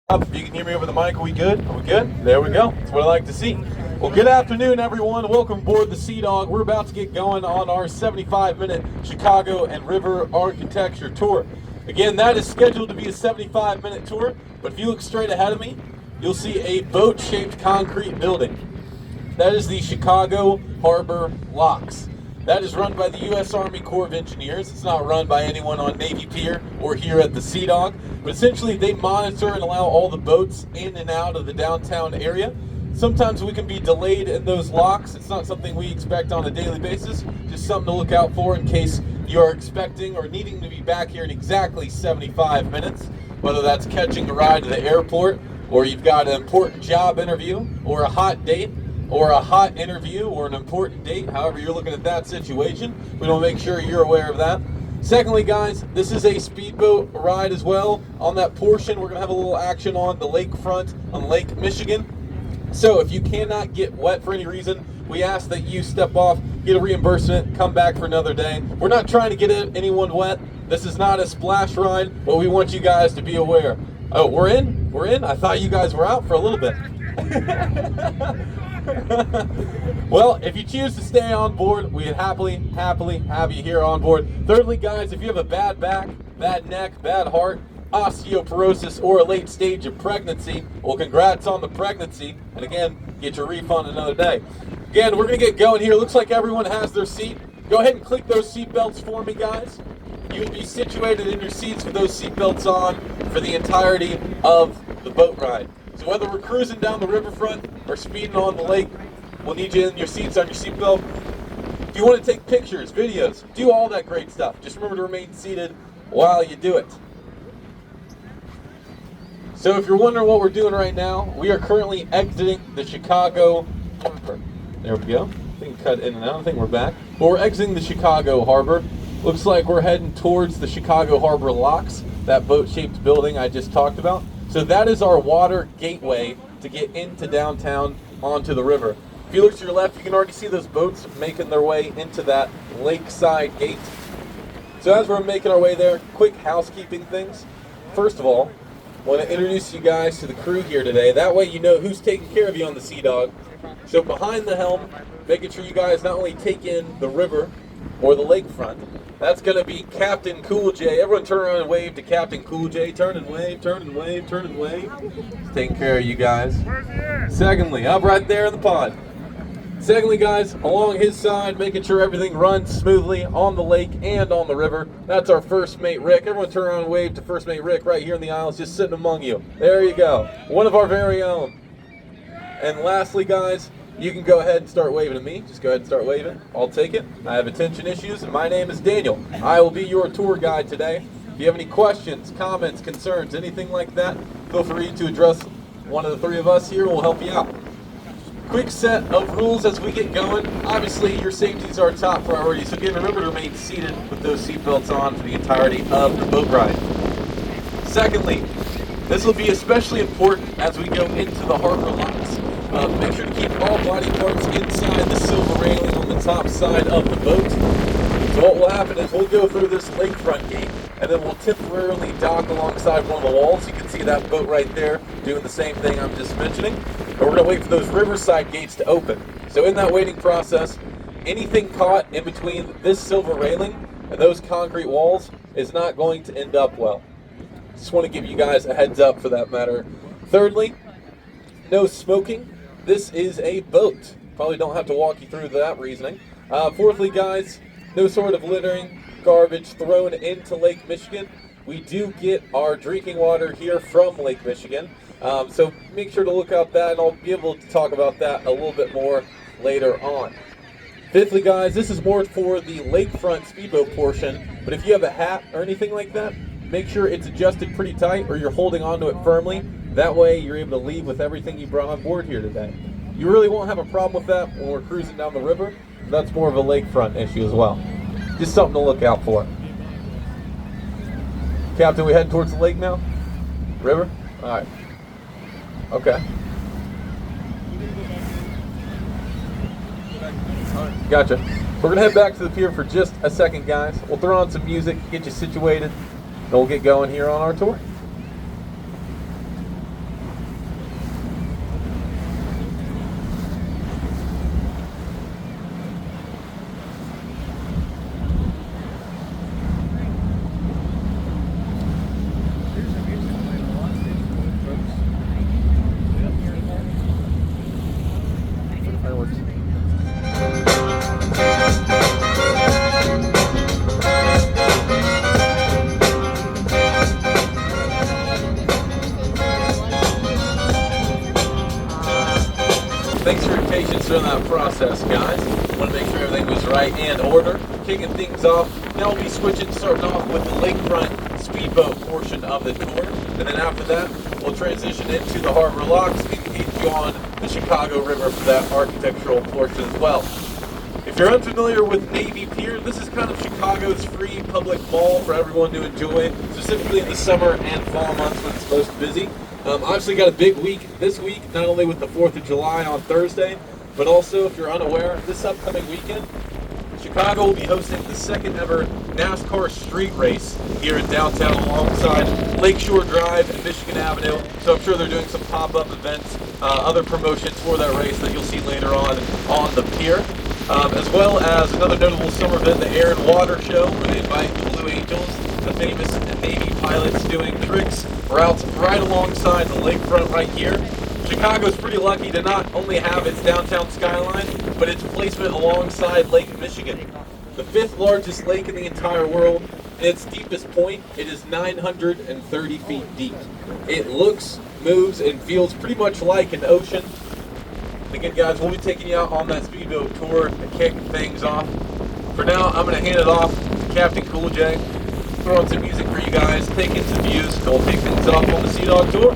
If you can hear me over the mic, are we good? Are we good? There we go. That's what I like to see. Well, good afternoon, everyone. Welcome aboard the SEADOG. We're about to get going on our 75-minute Chicago and River Architecture Tour. Again, that is scheduled to be a 75-minute tour, but if you look straight ahead of me, you'll see a boat-shaped concrete building. That is the Chicago Harbor Locks. That is run by the U.S. Army Corps of Engineers. It's not run by anyone on Navy Pier or here at the SEADOG. But essentially, they monitor and allow all the boats in and out of the downtown area. Sometimes we can be delayed in those locks. It's not something we expect on a daily basis. Just something to look out for in case you are expecting or needing to be back here in exactly 75 minutes. Whether that's catching a ride to the airport, or you've got an important job interview, or a hot date, or a hot interview, or an important date, however you're looking at that situation. We want to make sure you're aware of that. Secondly, guys, this is a speedboat ride as well. On that portion, we're going to have a little action on the lakefront on Lake Michigan. So if you cannot get wet for any reason, we ask that you step off, get a reimbursement, come back for another day. We're not trying to get anyone wet. This is not a splash ride, but we want you guys to be aware. Oh, we're in? We're in? I thought you guys were out for a little bit. Well, if you choose to stay on board, we'd happily have you here on board. Thirdly, guys, if you have a bad back, bad neck, bad heart, osteoporosis, or a late stage of pregnancy, well, congrats on the pregnancy, and again, get your refund another day. Again, we're going to get going here. Looks like everyone has their seat. Go ahead and click those seat belts for me, guys. You will be situated in your seats with those seat belts on for the entirety of the boat ride. So whether we're cruising down the riverfront or speeding on the lake, we'll need you in your seats on your seatbelt. If you want to take pictures, videos, do all that great stuff. Just remember to remain seated while you do it. So if you're wondering what we're doing right now, we are currently exiting the Chicago Harbor. There we go. I think cut in and out. I think we're back. But we're exiting the Chicago Harbor. Looks like we're heading towards the Chicago Harbor Locks, that boat-shaped building I just talked about. So that is our water gateway to get into downtown onto the river. If you look to your left, you can already see those boats making their way into that lakeside gate. So as we're making our way there, quick housekeeping things. First of all, I want to introduce you guys to the crew here today. That way you know who's taking care of you on the SEADOG. So behind the helm, making sure you guys not only take in the river or the lakefront, that's going to be Captain Cool J. Everyone turn around and wave to Captain Cool J. Turn and wave, turn and wave, turn and wave. He's taking care of you guys. Secondly, up right there in the pod. Secondly, guys, along his side, making sure everything runs smoothly on the lake and on the river. That's our first mate, Rick. Everyone turn around and wave to first mate, Rick, right here in the aisles, just sitting among you. There you go. One of our very own. And lastly, guys, you can go ahead and start waving at me. Just go ahead and start waving. I'll take it. I have attention issues, and my name is Daniel. I will be your tour guide today. If you have any questions, comments, concerns, anything like that, feel free to address one of the three of us here, and we'll help you out. Quick set of rules as we get going. Obviously, your safety is our top priority, so again, remember to remain seated with those seatbelts on for the entirety of the boat ride. Secondly, this will be especially important as we go into the harbor locks. Make sure to keep all body parts inside the silver railing on the top side of the boat. So what will happen is we'll go through this lakefront gate, and then we'll temporarily dock alongside one of the walls. You can see that boat right there doing the same thing I'm just mentioning. And we're going to wait for those riverside gates to open. So in that waiting process, anything caught in between this silver railing and those concrete walls is not going to end up well. Just want to give you guys a heads up for that matter. Thirdly, no smoking. This is a boat. Probably don't have to walk you through that reasoning. Fourthly, guys, no sort of littering, garbage thrown into Lake Michigan. We do get our drinking water here from Lake Michigan. So make sure to look out that, and I'll be able to talk about that a little bit more later on. Fifthly, guys, this is more for the lakefront speedboat portion, but if you have a hat or anything like that, make sure it's adjusted pretty tight or you're holding onto it firmly. That way you're able to leave with everything you brought on board here today. You really won't have a problem with that when we're cruising down the river. That's more of a lakefront issue as well. Just something to look out for. Captain, we head towards the lake now? River? Alright. Okay. Gotcha. We're going to head back to the pier for just a second, guys. We'll throw on some music, get you situated, and we'll get going here on our tour. Thanks for your patience during that process, guys. Want to make sure everything was right and order. Kicking things off, now we'll be starting off with the lakefront speedboat portion of the tour. And then after that, we'll transition into the harbor locks and get you on the Chicago River for that architectural portion as well. If you're unfamiliar with Navy Pier, this is kind of Chicago's free public mall for everyone to enjoy, specifically in the summer and fall months when it's most busy. Obviously got a big week this week, not only with the 4th of July on Thursday, but also, if you're unaware, this upcoming weekend, Chicago will be hosting the second ever NASCAR street race here in downtown alongside Lakeshore Drive and Michigan Avenue. So I'm sure they're doing some pop-up events, other promotions for that race that you'll see later on the pier. As well as another notable summer event, the Air and Water Show, where they invite the Blue Angels, the famous Navy pilots, doing tricks routes right alongside the lakefront right here. Chicago's pretty lucky to not only have its downtown skyline, but its placement alongside Lake Michigan, the 5th largest lake in the entire world. At its deepest point, it is 930 feet deep. It looks, moves, and feels pretty much like an ocean. Again, guys, we'll be taking you out on that speedboat tour to kick things off. For now, I'm going to hand it off to Captain Cool J, throw on some music for you guys, take in some views, and we'll take things off on the SEADOG tour.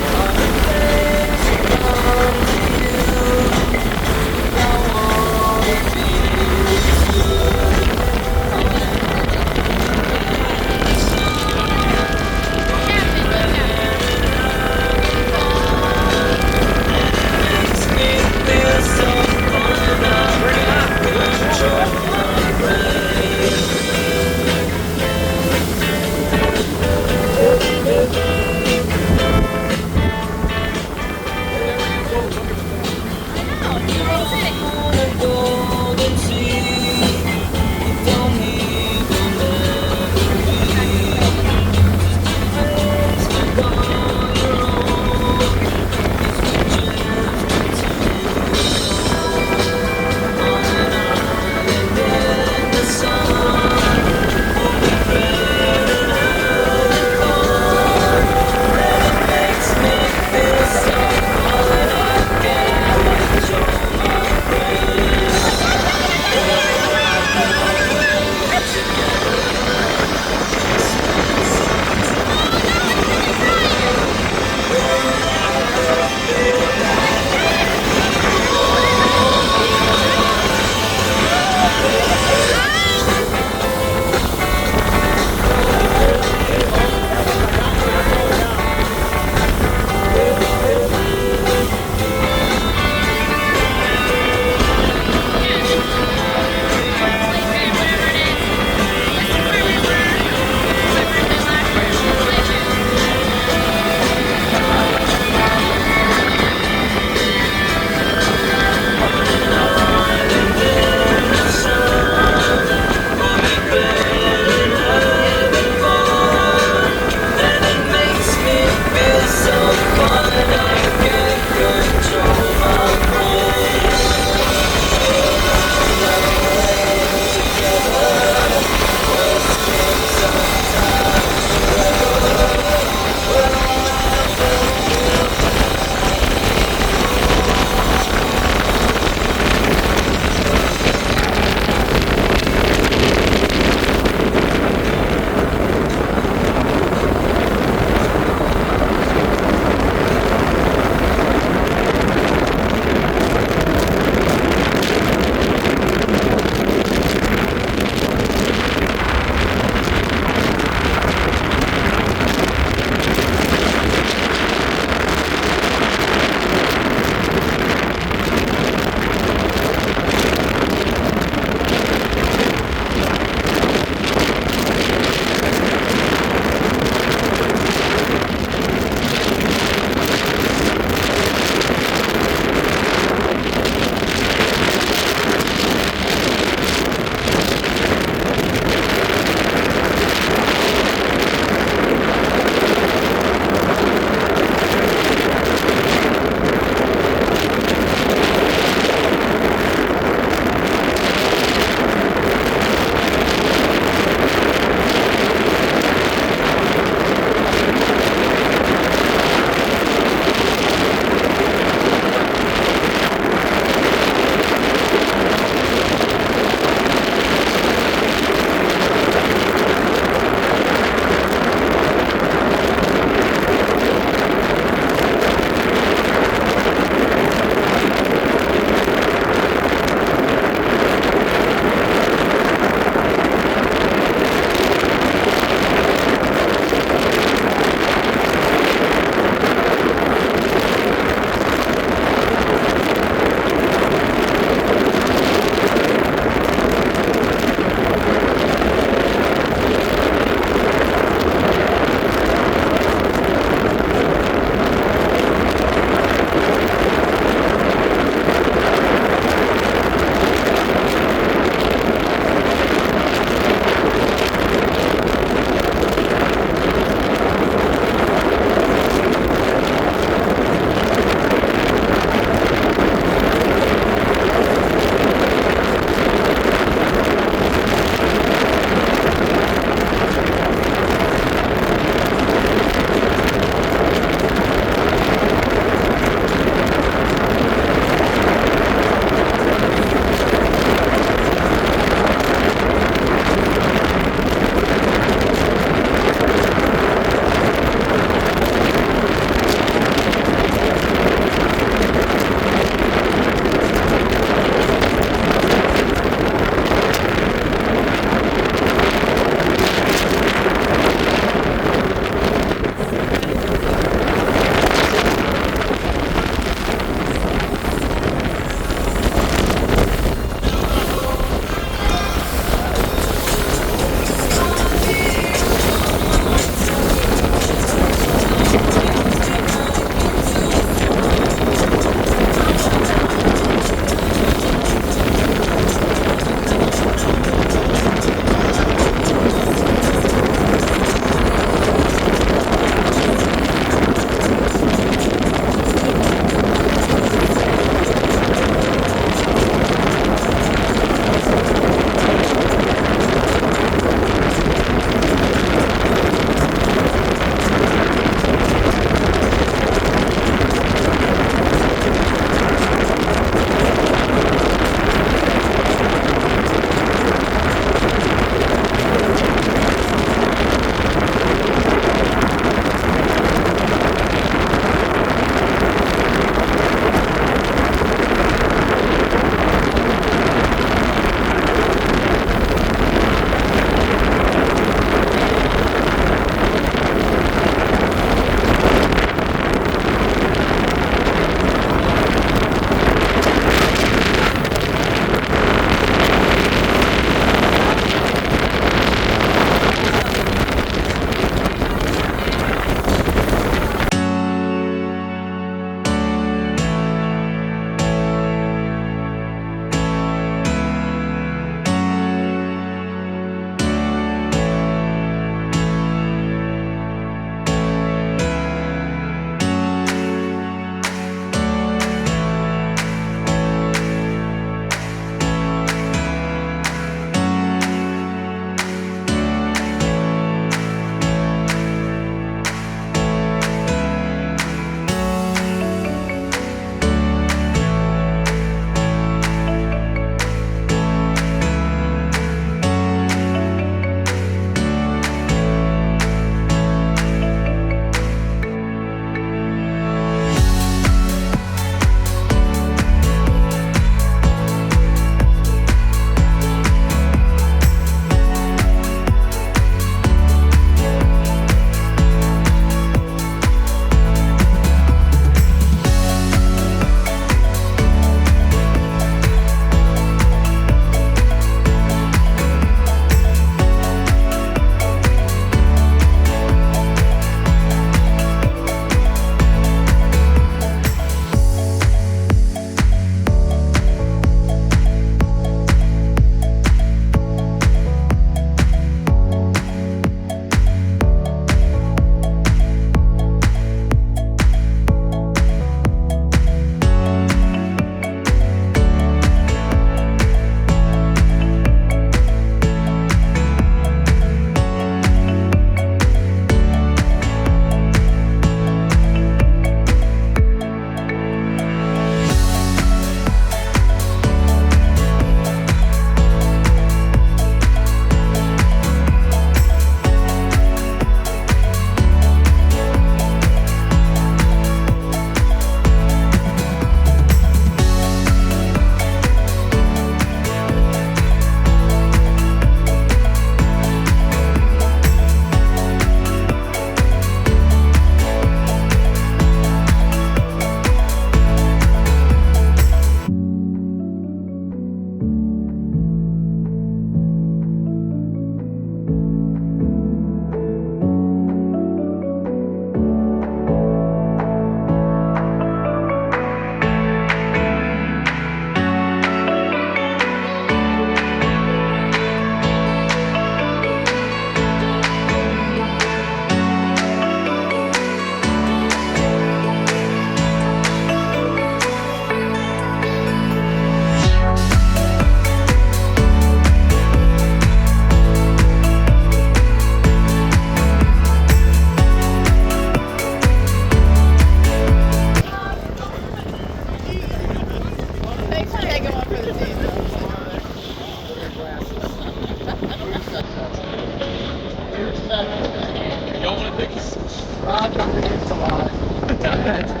Thank you.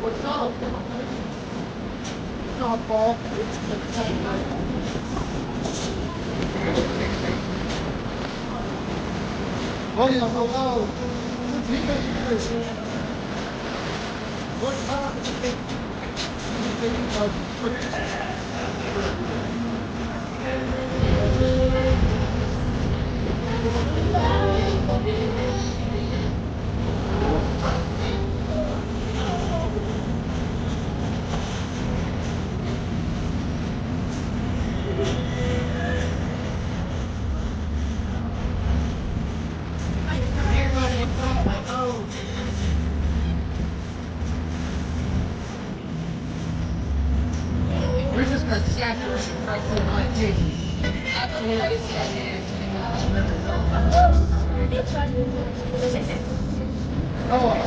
What's up? Not Paul. Oh yeah, hello. What's We're just gonna saturate the price of my titties. Oh.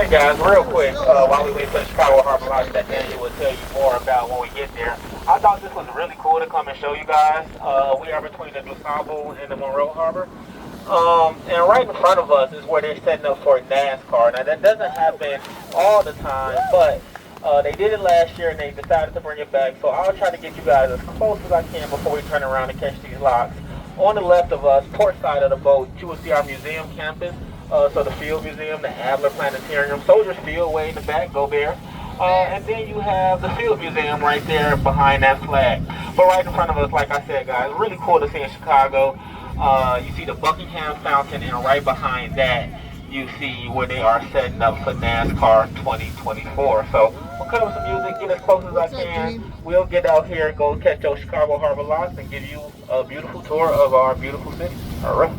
Hey guys, real quick, while we wait for the Chicago Harbor Lodge, that Daniel will tell you more about when we get there. I thought this was really cool to come and show you guys. We are between the DuSable and the Monroe Harbor. And right in front of us is where they're setting up for NASCAR. Now that doesn't happen all the time, but they did it last year and they decided to bring it back. So I'll try to get you guys as close as I can before we turn around and catch these locks. On the left of us, port side of the boat, you will see our museum campus. So the Field Museum, the Adler Planetarium, Soldiers Field way in the back, go Bears. And then you have the Field Museum right there behind that flag. But right in front of us, like I said, guys, really cool to see in Chicago. You see the Buckingham Fountain, and right behind that, you see where they are setting up for NASCAR 2024. So we'll cut up some music, get as close as I can. We'll get out here, go catch those Chicago Harbor locks, and give you a beautiful tour of our beautiful city. All right.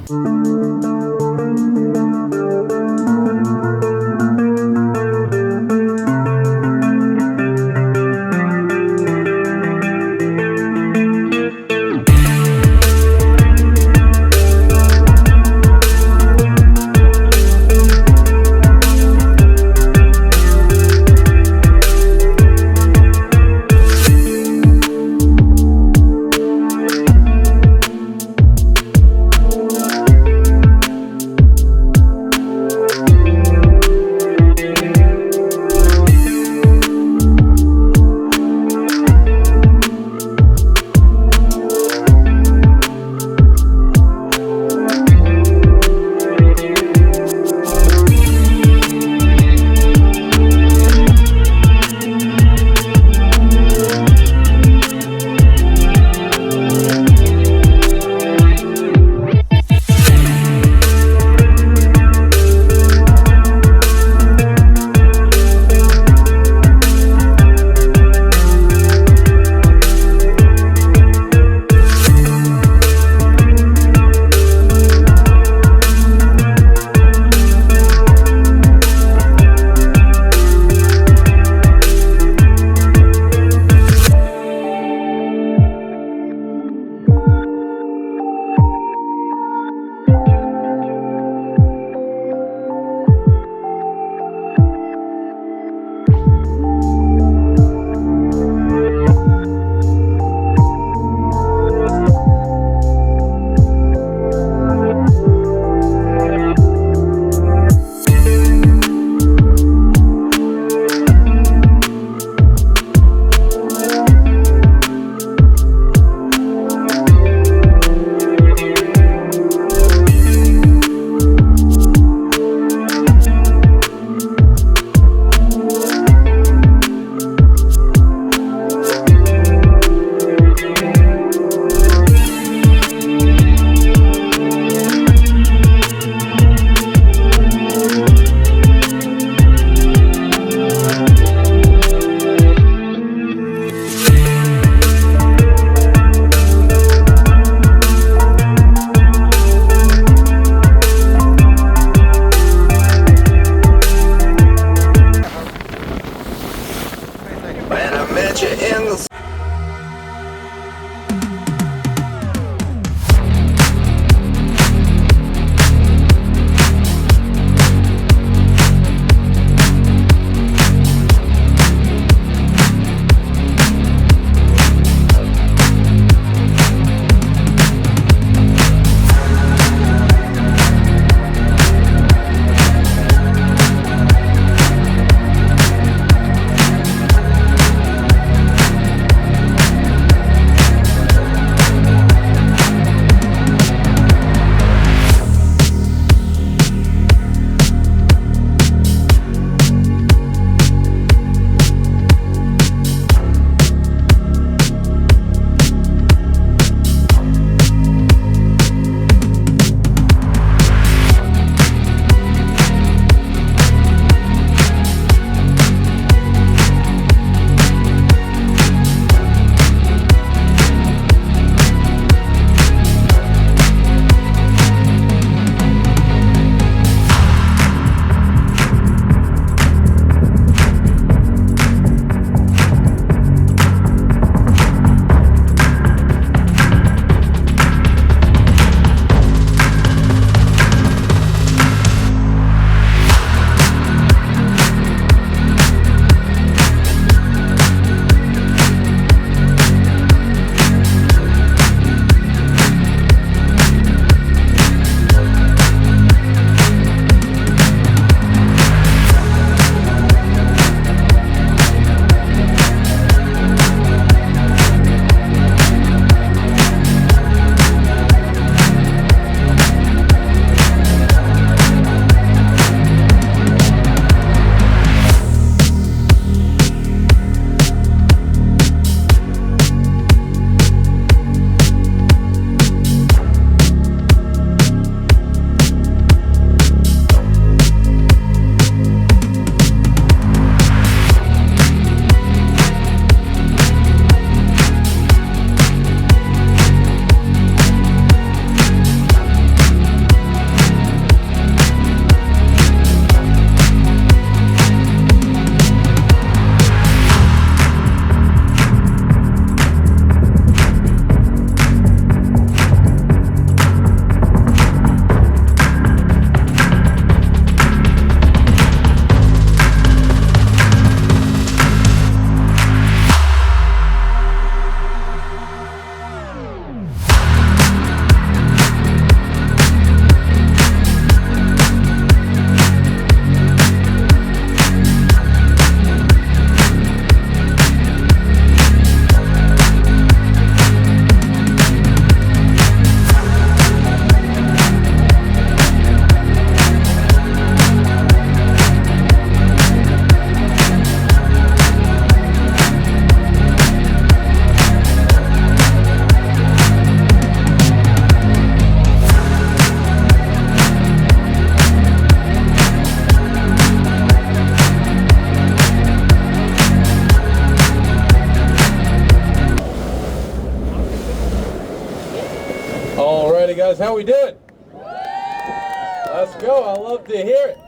how we doing? Let's go. I love to hear it.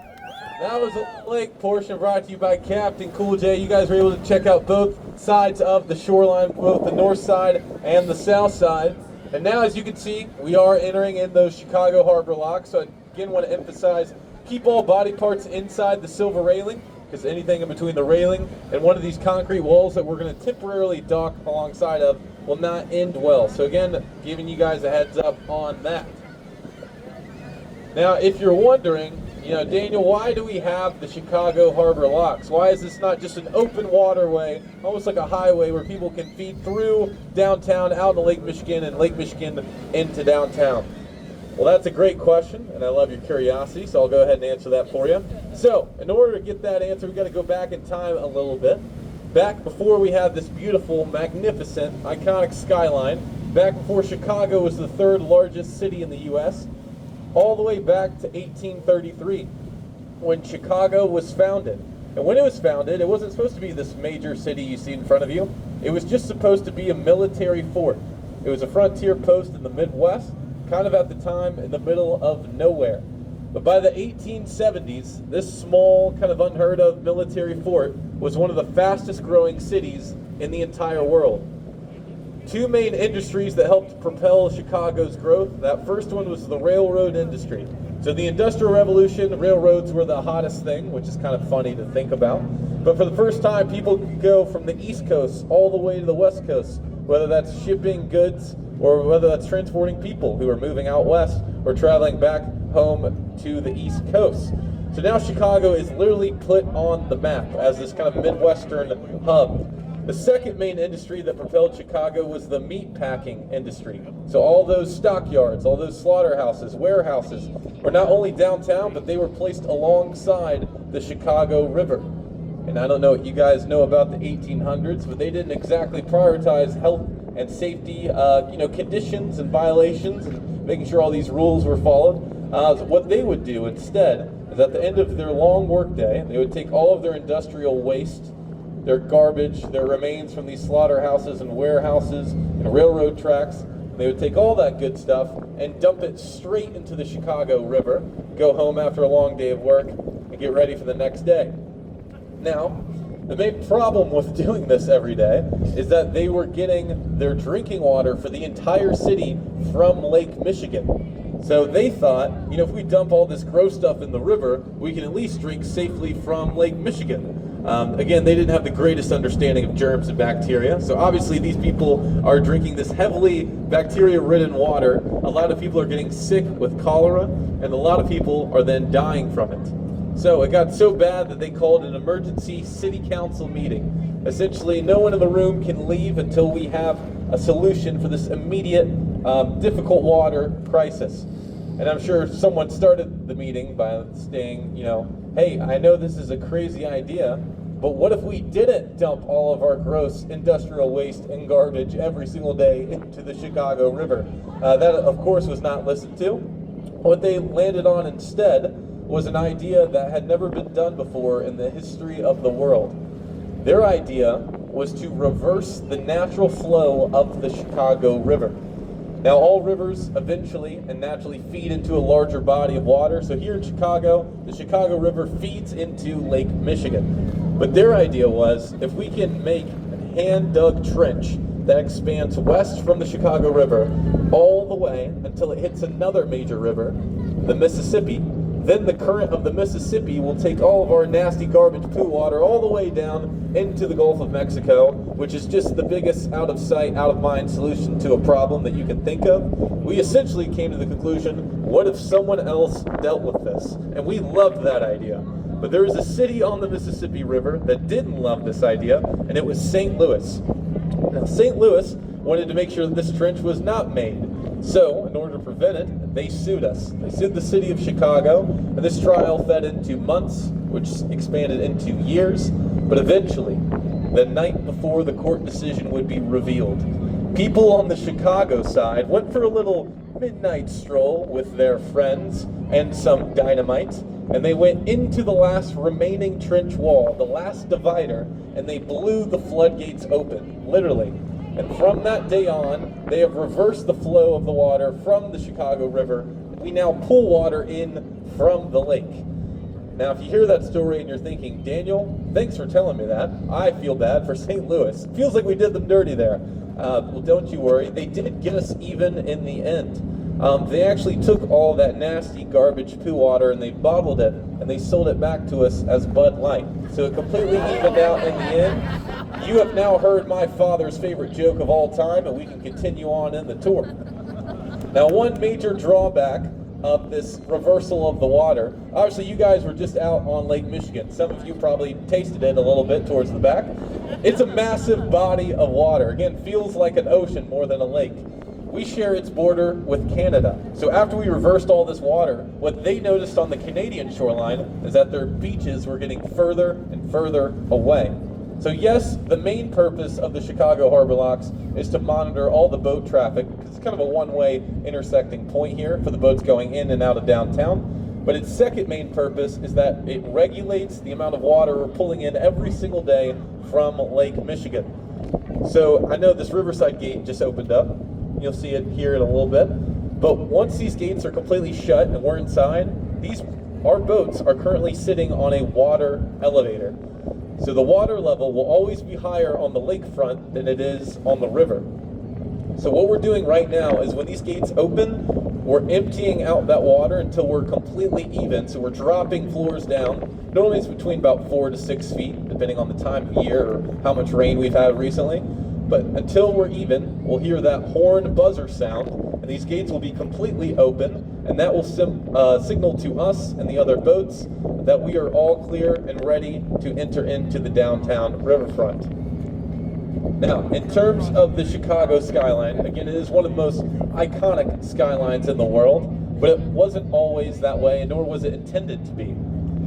That was a lake portion brought to you by Captain Cool J. You guys were able to check out both sides of the shoreline, both the north side and the south side. And now, as you can see, we are entering in those Chicago harbor locks. So I again want to emphasize, keep all body parts inside the silver railing, because anything in between the railing and one of these concrete walls that we're going to temporarily dock alongside of will not end well. So again, giving you guys a heads up on that. Now, if you're wondering, Daniel, why do we have the Chicago harbor locks? Why is this not just an open waterway, almost like a highway where people can feed through downtown, out to Lake Michigan, and Lake Michigan into downtown? Well, that's a great question, and I love your curiosity, so I'll go ahead and answer that for you. So, in order to get that answer, we've got to go back in time a little bit. Back before we had this beautiful, magnificent, iconic skyline, back before Chicago was the third largest city in the U.S., all the way back to 1833, when Chicago was founded. And when it was founded, it wasn't supposed to be this major city you see in front of you. It was just supposed to be a military fort. It was a frontier post in the Midwest, kind of at the time in the middle of nowhere. But by the 1870s, this small, kind of unheard of military fort was one of the fastest growing cities in the entire world. Two main industries that helped propel Chicago's growth. That first one was the railroad industry. So the Industrial Revolution, railroads were the hottest thing, which is kind of funny to think about. But for the first time, people could go from the East Coast all the way to the West Coast, whether that's shipping goods or whether that's transporting people who are moving out west or traveling back home to the East Coast. So now Chicago is literally put on the map as this kind of Midwestern hub. The second main industry that propelled Chicago was the meat packing industry. So all those stockyards, all those slaughterhouses, warehouses were not only downtown, but they were placed alongside the Chicago River. And I don't know what you guys know about the 1800s, but they didn't exactly prioritize health and safety, conditions and violations, and making sure all these rules were followed. So what they would do instead is at the end of their long workday, they would take all of their industrial waste, their garbage, their remains from these slaughterhouses and warehouses and railroad tracks. They would take all that good stuff and dump it straight into the Chicago River, go home after a long day of work, and get ready for the next day. Now, the main problem with doing this every day is that they were getting their drinking water for the entire city from Lake Michigan. So they thought, if we dump all this gross stuff in the river, we can at least drink safely from Lake Michigan. Again, they didn't have the greatest understanding of germs and bacteria, so obviously these people are drinking this heavily bacteria-ridden water. A lot of people are getting sick with cholera, and a lot of people are then dying from it. So it got so bad that they called an emergency city council meeting. Essentially, no one in the room can leave until we have a solution for this immediate, difficult water crisis. And I'm sure someone started the meeting by saying, hey, I know this is a crazy idea, but what if we didn't dump all of our gross industrial waste and garbage every single day into the Chicago River? That, of course, was not listened to. What they landed on instead was an idea that had never been done before in the history of the world. Their idea was to reverse the natural flow of the Chicago River. Now, all rivers eventually and naturally feed into a larger body of water. So here in Chicago, the Chicago River feeds into Lake Michigan. But their idea was, if we can make a hand-dug trench that expands west from the Chicago River all the way until it hits another major river, the Mississippi, then the current of the Mississippi will take all of our nasty garbage poo water all the way down into the Gulf of Mexico, which is just the biggest out of sight, out of mind solution to a problem that you can think of. We essentially came to the conclusion, what if someone else dealt with this? And we loved that idea. But there was a city on the Mississippi River that didn't love this idea, and it was St. Louis. Now, St. Louis wanted to make sure that this trench was not made. So, in order to prevent it, they sued us. They sued the city of Chicago, and this trial fed into months, which expanded into years, but eventually, the night before the court decision would be revealed, people on the Chicago side went for a little midnight stroll with their friends and some dynamite, and they went into the last remaining trench wall, the last divider, and they blew the floodgates open, literally. And from that day on, they have reversed the flow of the water from the Chicago River. We now pull water in from the lake. Now, if you hear that story and you're thinking, Daniel, thanks for telling me that. I feel bad for St. Louis. Feels like we did them dirty there. Well, don't you worry. They did get us even in the end. They actually took all that nasty garbage poo water and they bottled it and they sold it back to us as Bud Light. So it completely evened out in the end. You have now heard my father's favorite joke of all time, and we can continue on in the tour. Now, one major drawback of this reversal of the water, obviously you guys were just out on Lake Michigan. Some of you probably tasted it a little bit towards the back. It's a massive body of water. Again, feels like an ocean more than a lake. We share its border with Canada. So after we reversed all this water, what they noticed on the Canadian shoreline is that their beaches were getting further and further away. So yes, the main purpose of the Chicago Harbor Locks is to monitor all the boat traffic, because it's kind of a one-way intersecting point here for the boats going in and out of downtown. But its second main purpose is that it regulates the amount of water we're pulling in every single day from Lake Michigan. So I know this Riverside gate just opened up. You'll see it here in a little bit. But once these gates are completely shut and we're inside, our boats are currently sitting on a water elevator. So the water level will always be higher on the lakefront than it is on the river. So what we're doing right now is when these gates open, we're emptying out that water until we're completely even. So we're dropping floors down. Normally it's between about 4 to 6 feet, depending on the time of year or how much rain we've had recently. But until we're even, we'll hear that horn buzzer sound, and these gates will be completely open, and that will signal to us and the other boats that we are all clear and ready to enter into the downtown riverfront. Now, in terms of the Chicago skyline, again, it is one of the most iconic skylines in the world, but it wasn't always that way, nor was it intended to be.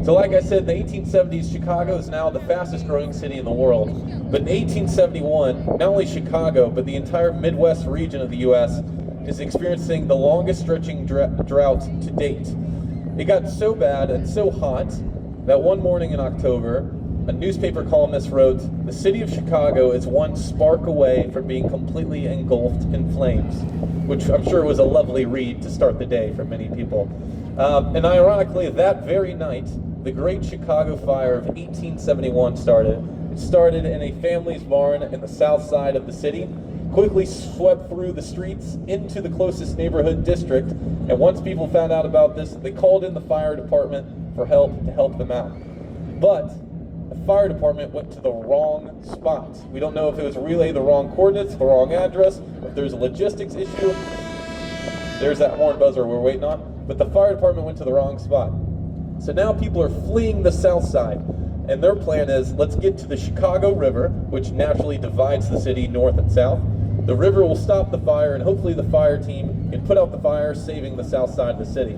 So like I said, in the 1870s, Chicago is now the fastest growing city in the world. But in 1871, not only Chicago, but the entire Midwest region of the U.S. is experiencing the longest stretching drought to date. It got so bad and so hot that one morning in October, a newspaper columnist wrote, "The city of Chicago is one spark away from being completely engulfed in flames," which I'm sure was a lovely read to start the day for many people. And ironically, that very night, the Great Chicago Fire of 1871 started. It started in a family's barn in the south side of the city, quickly swept through the streets into the closest neighborhood district, and once people found out about this, they called in the fire department for help to help them out. But the fire department went to the wrong spot. We don't know if it was relay the wrong coordinates, the wrong address, or if there's a logistics issue. There's that horn buzzer we're waiting on. But the fire department went to the wrong spot. So now people are fleeing the south side, and their plan is, let's get to the Chicago River, which naturally divides the city north and south. The river will stop the fire, and hopefully the fire team can put out the fire, saving the south side of the city.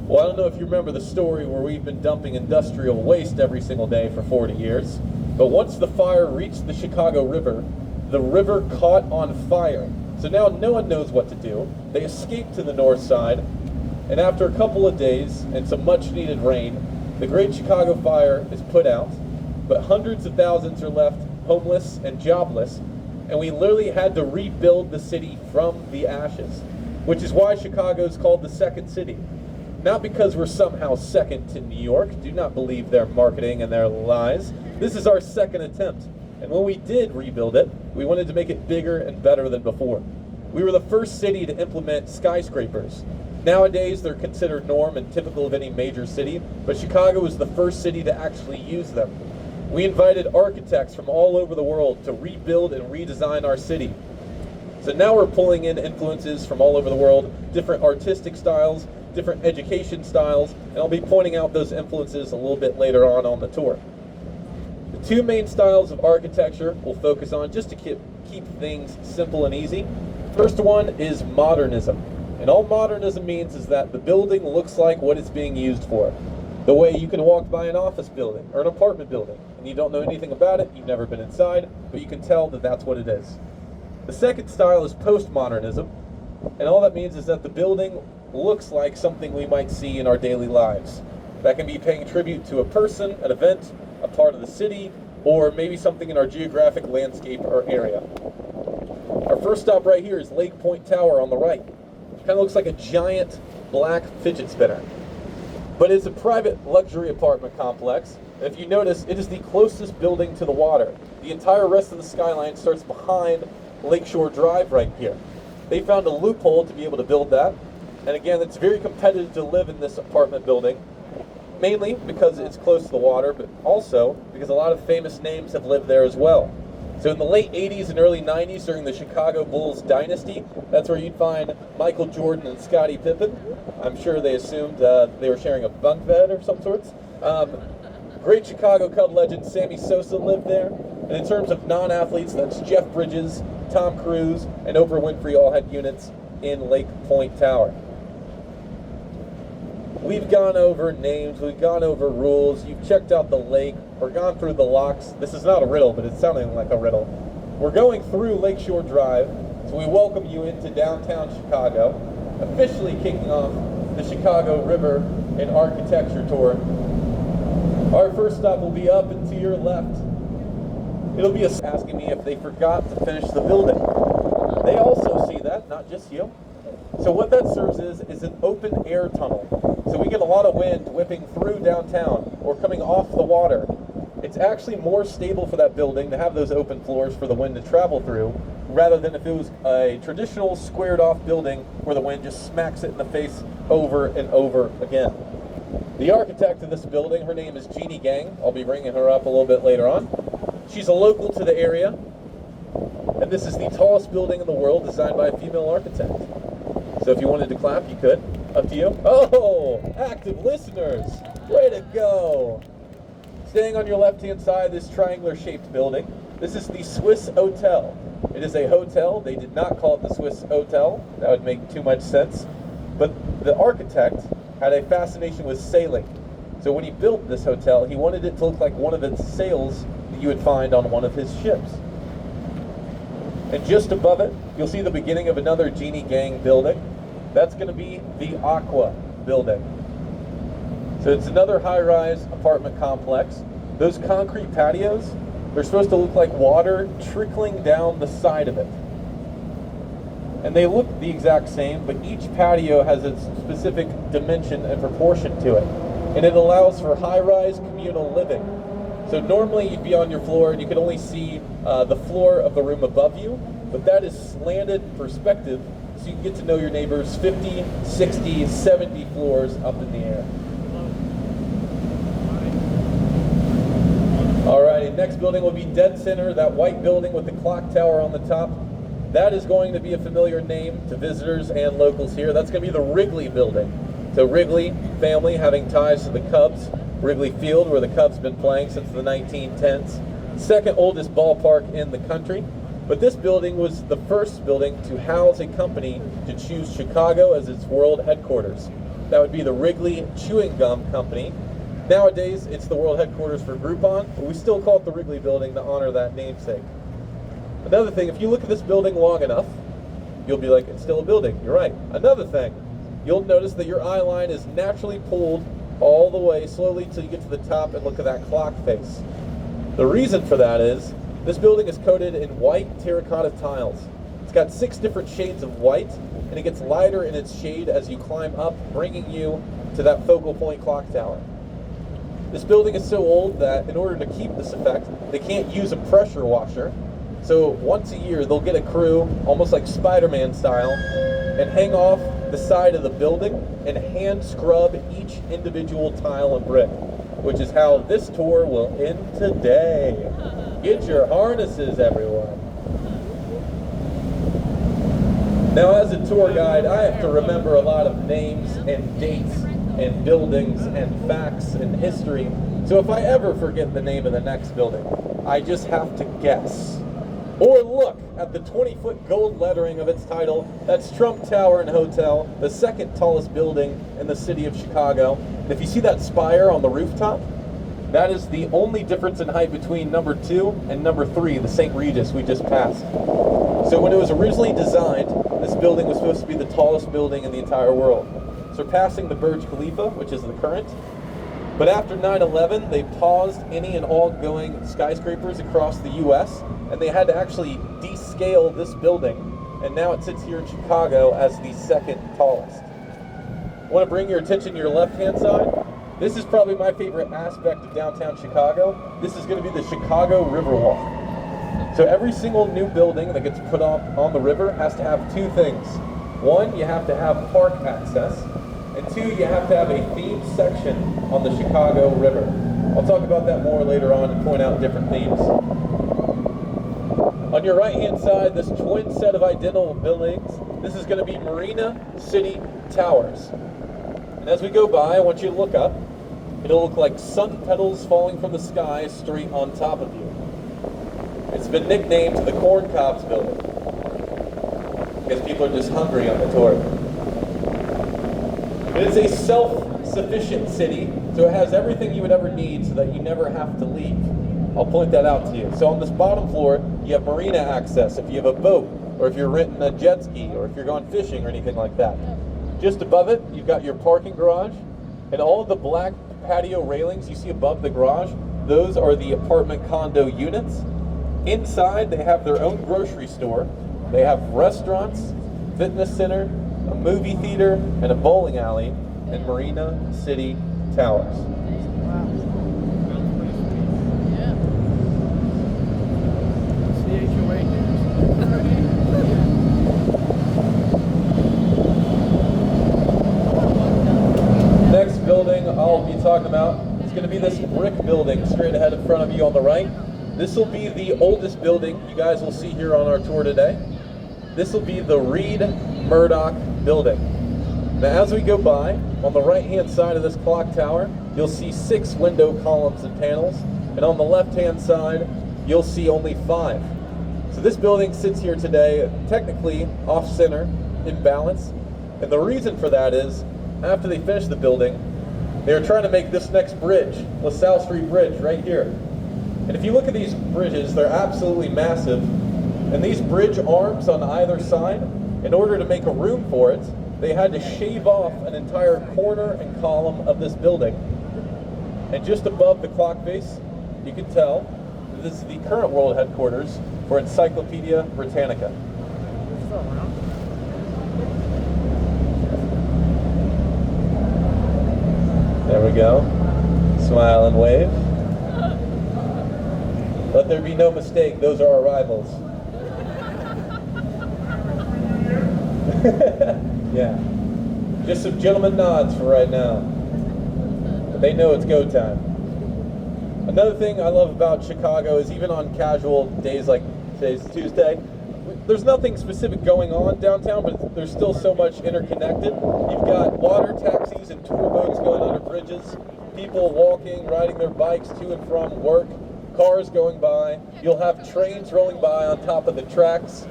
Well, I don't know if you remember the story where we've been dumping industrial waste every single day for 40 years, but once the fire reached the Chicago River, the river caught on fire. So now no one knows what to do. They escaped to the north side, and after a couple of days and some much needed rain, the Great Chicago Fire is put out, but hundreds of thousands are left homeless and jobless, and we literally had to rebuild the city from the ashes, which is why Chicago is called the second city. Not because we're somehow second to New York. Do not believe their marketing and their lies. This is our second attempt, and when we did rebuild it, we wanted to make it bigger and better than before. We were the first city to implement skyscrapers. Nowadays, they're considered norm and typical of any major city, but Chicago was the first city to actually use them. We invited architects from all over the world to rebuild and redesign our city. So now we're pulling in influences from all over the world, different artistic styles, different education styles, and I'll be pointing out those influences a little bit later on the tour. The two main styles of architecture we'll focus on just to keep things simple and easy. First one is modernism. And all modernism means is that the building looks like what it's being used for. The way you can walk by an office building or an apartment building and you don't know anything about it, you've never been inside, but you can tell that that's what it is. The second style is postmodernism, and all that means is that the building looks like something we might see in our daily lives. That can be paying tribute to a person, an event, a part of the city, or maybe something in our geographic landscape or area. first stop right here is Lake Point Tower on the right. Kind of looks like a giant black fidget spinner. But it's a private luxury apartment complex. And if you notice, it is the closest building to the water. The entire rest of the skyline starts behind Lakeshore Drive right here. They found a loophole to be able to build that. And again, it's very competitive to live in this apartment building, mainly because it's close to the water, but also because a lot of famous names have lived there as well. So in the late 80s and early 90s, during the Chicago Bulls dynasty, that's where you'd find Michael Jordan and Scottie Pippen. I'm sure they assumed they were sharing a bunk bed of some sorts. Great Chicago Cub legend Sammy Sosa lived there. And in terms of non-athletes, that's Jeff Bridges, Tom Cruise, and Oprah Winfrey all had units in Lake Point Tower. We've gone over names, we've gone over rules, you've checked out the lake, we're gone through the locks. This is not a riddle, but it's sounding like a riddle. We're going through Lakeshore Drive, so we welcome you into downtown Chicago, officially kicking off the Chicago River and Architecture Tour. Our first stop will be up and to your left. It'll be asking me if they forgot to finish the building. They also see that, not just you. So what that serves is an open air tunnel. So we get a lot of wind whipping through downtown or coming off the water. It's actually more stable for that building to have those open floors for the wind to travel through, rather than if it was a traditional squared off building where the wind just smacks it in the face over and over again. The architect of this building, her name is Jeannie Gang. I'll be bringing her up a little bit later on. She's a local to the area, and this is the tallest building in the world designed by a female architect. So if you wanted to clap, you could. Up to you. Oh, active listeners. Way to go. Staying on your left-hand side, this triangular-shaped building, this is the Swiss Hotel. It is a hotel. They did not call it the Swiss Hotel. That would make too much sense. But the architect had a fascination with sailing. So when he built this hotel, he wanted it to look like one of its sails that you would find on one of his ships. And just above it, you'll see the beginning of another Jeannie Gang building. That's going to be the Aqua building. So it's another high-rise apartment complex. Those concrete patios, they're supposed to look like water trickling down the side of it. And they look the exact same, but each patio has its specific dimension and proportion to it. And it allows for high-rise communal living. So normally you'd be on your floor and you could only see the floor of the room above you, but that is slanted perspective, so you can get to know your neighbors 50, 60, 70 floors up in the air. Alrighty, next building will be dead center, that white building with the clock tower on the top. That is going to be a familiar name to visitors and locals here. That's going to be the Wrigley building. So Wrigley family having ties to the Cubs. Wrigley Field, where the Cubs have been playing since the 1910s. Second oldest ballpark in the country. But this building was the first building to house a company to choose Chicago as its world headquarters. That would be the Wrigley Chewing Gum Company. Nowadays, it's the world headquarters for Groupon, but we still call it the Wrigley Building to honor that namesake. Another thing, if you look at this building long enough, you'll be like, it's still a building. You're right. Another thing, you'll notice that your eye line is naturally pulled all the way slowly till you get to the top and look at that clock face. The reason for that is this building is coated in white terracotta tiles. It's got 6 different shades of white, and it gets lighter in its shade as you climb up, bringing you to that focal point clock tower. This building is so old that in order to keep this effect, they can't use a pressure washer. So once a year, they'll get a crew, almost like Spider-Man style, and hang off the side of the building and hand scrub each individual tile and brick, which is how this tour will end today. Get your harnesses, everyone. Now, as a tour guide, I have to remember a lot of names and dates and buildings and facts and history. So if I ever forget the name of the next building, I just have to guess. Or look at the 20-foot gold lettering of its title. That's Trump Tower and Hotel, the second tallest building in the city of Chicago. And if you see that spire on the rooftop, that is the only difference in height between number 2 and number 3, the St. Regis we just passed. So when it was originally designed, this building was supposed to be the tallest building in the entire world, surpassing the Burj Khalifa, which is the current. But after 9/11, they paused any and all going skyscrapers across the U.S., and they had to actually descale this building and now it sits here in Chicago as the second tallest. I want to bring your attention to your left-hand side. This is probably my favorite aspect of downtown Chicago. This is going to be the Chicago Riverwalk. So every single new building that gets put on the river has to have two things. One, you have to have park access, and two, you have to have a themed section on the Chicago River. I'll talk about that more later on and point out different themes. On your right-hand side, this twin set of identical buildings, this is going to be Marina City Towers. And as we go by, I want you to look up. It'll look like sun petals falling from the sky straight on top of you. It's been nicknamed the Corn Cobs Building because people are just hungry on the tour. It is a self-sufficient city, so it has everything you would ever need so that you never have to leave. I'll point that out to you. So on this bottom floor, you have marina access if you have a boat, or if you're renting a jet ski, or if you're going fishing or anything like that. Just above it, you've got your parking garage, and all of the black patio railings you see above the garage, those are the apartment condo units. Inside, they have their own grocery store. They have restaurants, fitness center, a movie theater, and a bowling alley in Marina City Towers. Next building I'll be talking about is going to be this brick building straight ahead in front of you on the right. This will be the oldest building you guys will see here on our tour today. This will be the Reed Murdoch building. Now as we go by, on the right hand side of this clock tower, you'll see 6 window columns and panels, and on the left hand side, you'll see only 5. So this building sits here today, technically off center, in balance, and the reason for that is, after they finished the building, they were trying to make this next bridge, LaSalle Street Bridge, right here. And if you look at these bridges, they're absolutely massive, and these bridge arms on either side, in order to make a room for it, they had to shave off an entire corner and column of this building. And just above the clock face, you can tell that this is the current world headquarters for Encyclopedia Britannica. There we go. Smile and wave. Let there be no mistake, those are our rivals. Yeah. Just some gentleman nods for right now. But they know it's go time. Another thing I love about Chicago is even on casual days like today's Tuesday, there's nothing specific going on downtown, but there's still so much interconnected. You've got water taxis and tour boats going under bridges, people walking, riding their bikes to and from work, cars going by. You'll have trains rolling by on top of the tracks.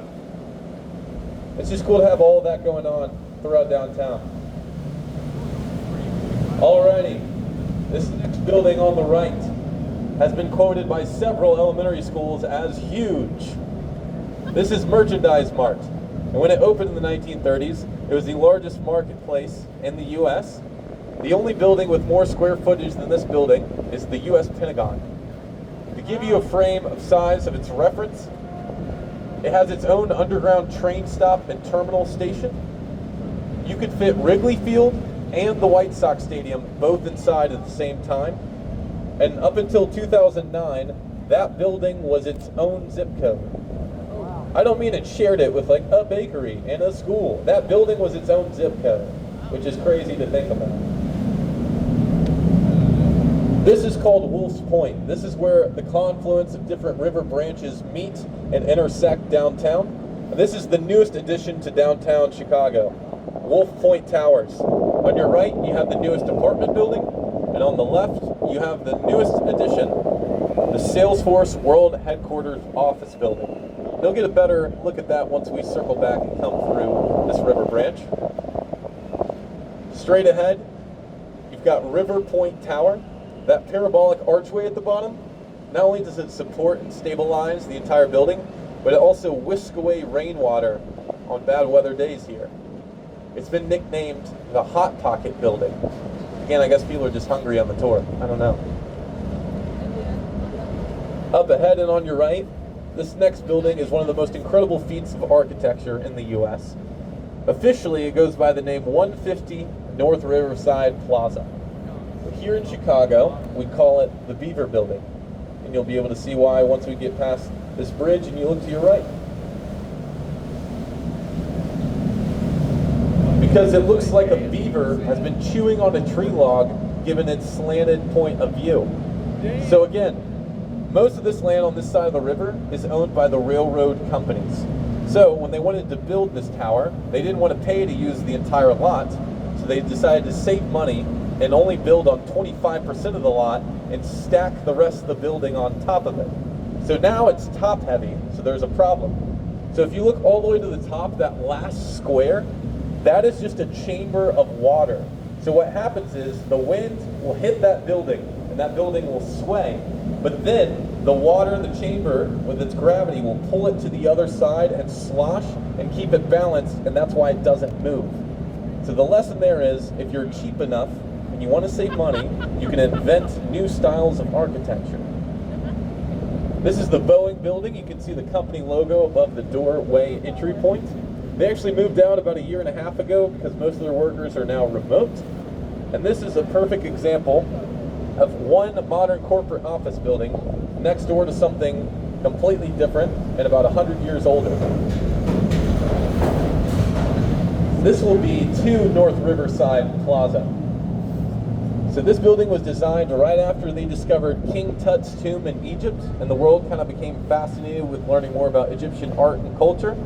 It's just cool to have all of that going on throughout downtown. Alrighty, this next building on the right has been quoted by several elementary schools as huge. This is Merchandise Mart, and when it opened in the 1930s, it was the largest marketplace in the U.S. The only building with more square footage than this building is the U.S. Pentagon. To give you a frame of size of its reference, it has its own underground train stop and terminal station. You could fit Wrigley Field and the White Sox Stadium both inside at the same time. And up until 2009, that building was its own zip code. I don't mean it shared it with like a bakery and a school. That building was its own zip code, which is crazy to think about. This is called Wolf's Point. This is where the confluence of different river branches meet and intersect downtown. And this is the newest addition to downtown Chicago, Wolf Point Towers. On your right, you have the newest apartment building, and on the left, you have the newest addition, the Salesforce World Headquarters Office Building. You'll get a better look at that once we circle back and come through this river branch. Straight ahead, you've got River Point Tower. That parabolic archway at the bottom, not only does it support and stabilize the entire building, but it also whisks away rainwater on bad weather days here. It's been nicknamed the Hot Pocket Building. Again, I guess people are just hungry on the tour. I don't know. Up ahead and on your right, this next building is one of the most incredible feats of architecture in the U.S. Officially, it goes by the name 150 North Riverside Plaza. Here in Chicago, we call it the Beaver Building. And you'll be able to see why once we get past this bridge and you look to your right. Because it looks like a beaver has been chewing on a tree log given its slanted point of view. So again, most of this land on this side of the river is owned by the railroad companies. So when they wanted to build this tower, they didn't want to pay to use the entire lot, so they decided to save money and only build on 25% of the lot and stack the rest of the building on top of it. So now it's top heavy, so there's a problem. So if you look all the way to the top, that last square, that is just a chamber of water. So what happens is the wind will hit that building and that building will sway, but then the water in the chamber with its gravity will pull it to the other side and slosh and keep it balanced, and that's why it doesn't move. So the lesson there is, if you're cheap enough and you want to save money, you can invent new styles of architecture. This is the Boeing building. You can see the company logo above the doorway entry point. They actually moved out about 1.5 years ago because most of their workers are now remote. And this is a perfect example of one modern corporate office building next door to something completely different and about 100 years older. This will be 2 North Riverside Plaza. So this building was designed right after they discovered King Tut's tomb in Egypt, and the world kind of became fascinated with learning more about Egyptian art and culture.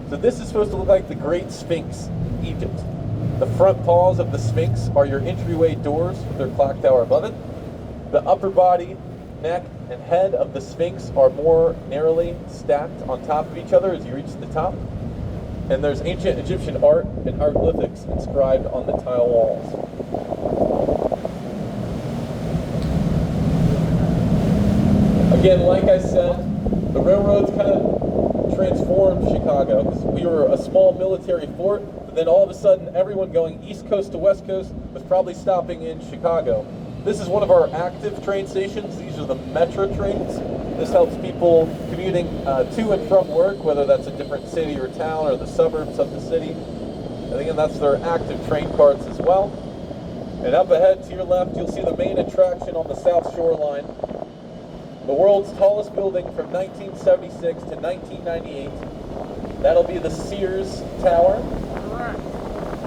So this is supposed to look like the Great Sphinx in Egypt. The front paws of the Sphinx are your entryway doors with their clock tower above it. The upper body, neck, and head of the Sphinx are more narrowly stacked on top of each other as you reach the top. And there's ancient Egyptian art and hieroglyphics inscribed on the tile walls. Again, like I said, the railroads kind of transformed Chicago because we were a small military fort, but then all of a sudden everyone going east coast to west coast was probably stopping in Chicago. This is one of our active train stations. These are the Metro trains. This helps people commuting to and from work, whether that's a different city or town or the suburbs of the city. And again, that's their active train carts as well. And up ahead to your left, you'll see the main attraction on the South Shore line. The world's tallest building from 1976 to 1998. That'll be the Sears Tower.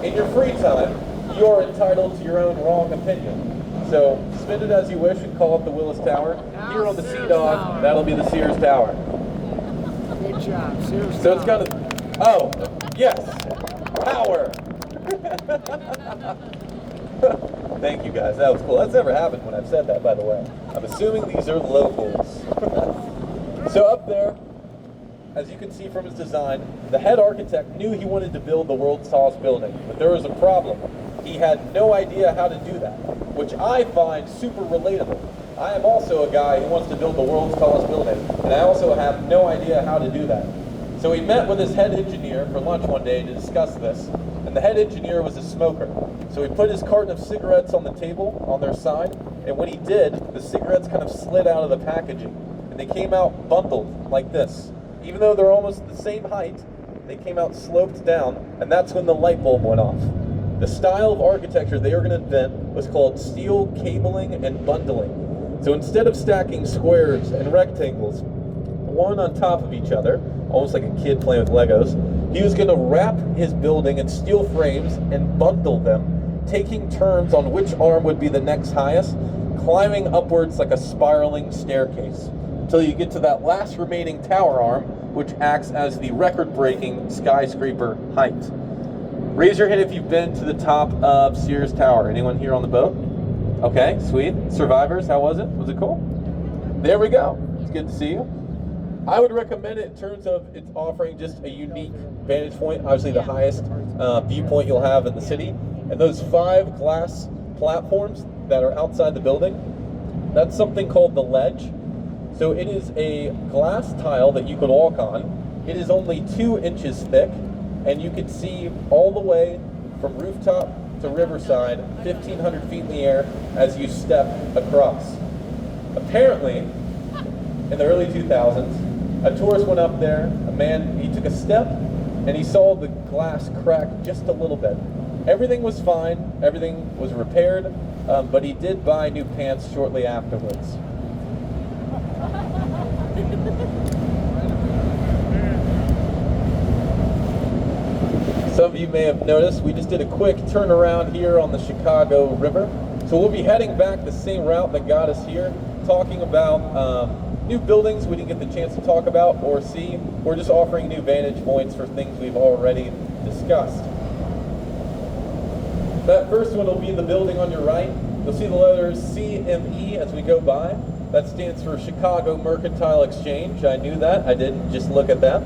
In your free time, you're entitled to your own wrong opinion. So spin it as you wish and call it the Willis Tower. Here on the SEADOG, that'll be the Sears Tower. Good job, Sears. So it's got a, oh, yes, power. Thank you guys, that was cool. That's never happened when I've said that, by the way. I'm assuming these are locals. So up there, as you can see from his design, the head architect knew he wanted to build the world's tallest building, but there was a problem. He had no idea how to do that, which I find super relatable. I am also a guy who wants to build the world's tallest building, and I also have no idea how to do that. So he met with his head engineer for lunch one day to discuss this, and the head engineer was a smoker. So he put his carton of cigarettes on the table on their side, and when he did, the cigarettes kind of slid out of the packaging, and they came out bundled like this. Even though they're almost the same height, they came out sloped down, and that's when the light bulb went off. The style of architecture they were going to invent was called steel cabling and bundling. So instead of stacking squares and rectangles, one on top of each other, almost like a kid playing with Legos, he was going to wrap his building in steel frames and bundle them, taking turns on which arm would be the next highest, climbing upwards like a spiraling staircase, until you get to that last remaining tower arm, which acts as the record-breaking skyscraper height. Raise your hand if you've been to the top of Sears Tower. Anyone here on the boat? Okay, sweet. Survivors, how was it? Was it cool? There we go. It's good to see you. I would recommend it in terms of it's offering just a unique vantage point, obviously the highest viewpoint you'll have in the city. And those 5 glass platforms that are outside the building, that's something called the ledge. So it is a glass tile that you could walk on. It is only 2 inches thick, and you can see all the way from rooftop to riverside, 1,500 feet in the air as you step across. Apparently, in the early 2000s, A tourist went up there, a man, he took a step, and he saw the glass crack just a little bit. Everything was fine, everything was repaired, but he did buy new pants shortly afterwards. Some of you may have noticed we just did a quick turnaround here on the Chicago River. So we'll be heading back the same route that got us here, talking about new buildings we didn't get the chance to talk about or see. We're just offering new vantage points for things we've already discussed. That first one will be the building on your right. You'll see the letters CME as we go by. That stands for Chicago Mercantile Exchange. I knew that. I didn't just look at that.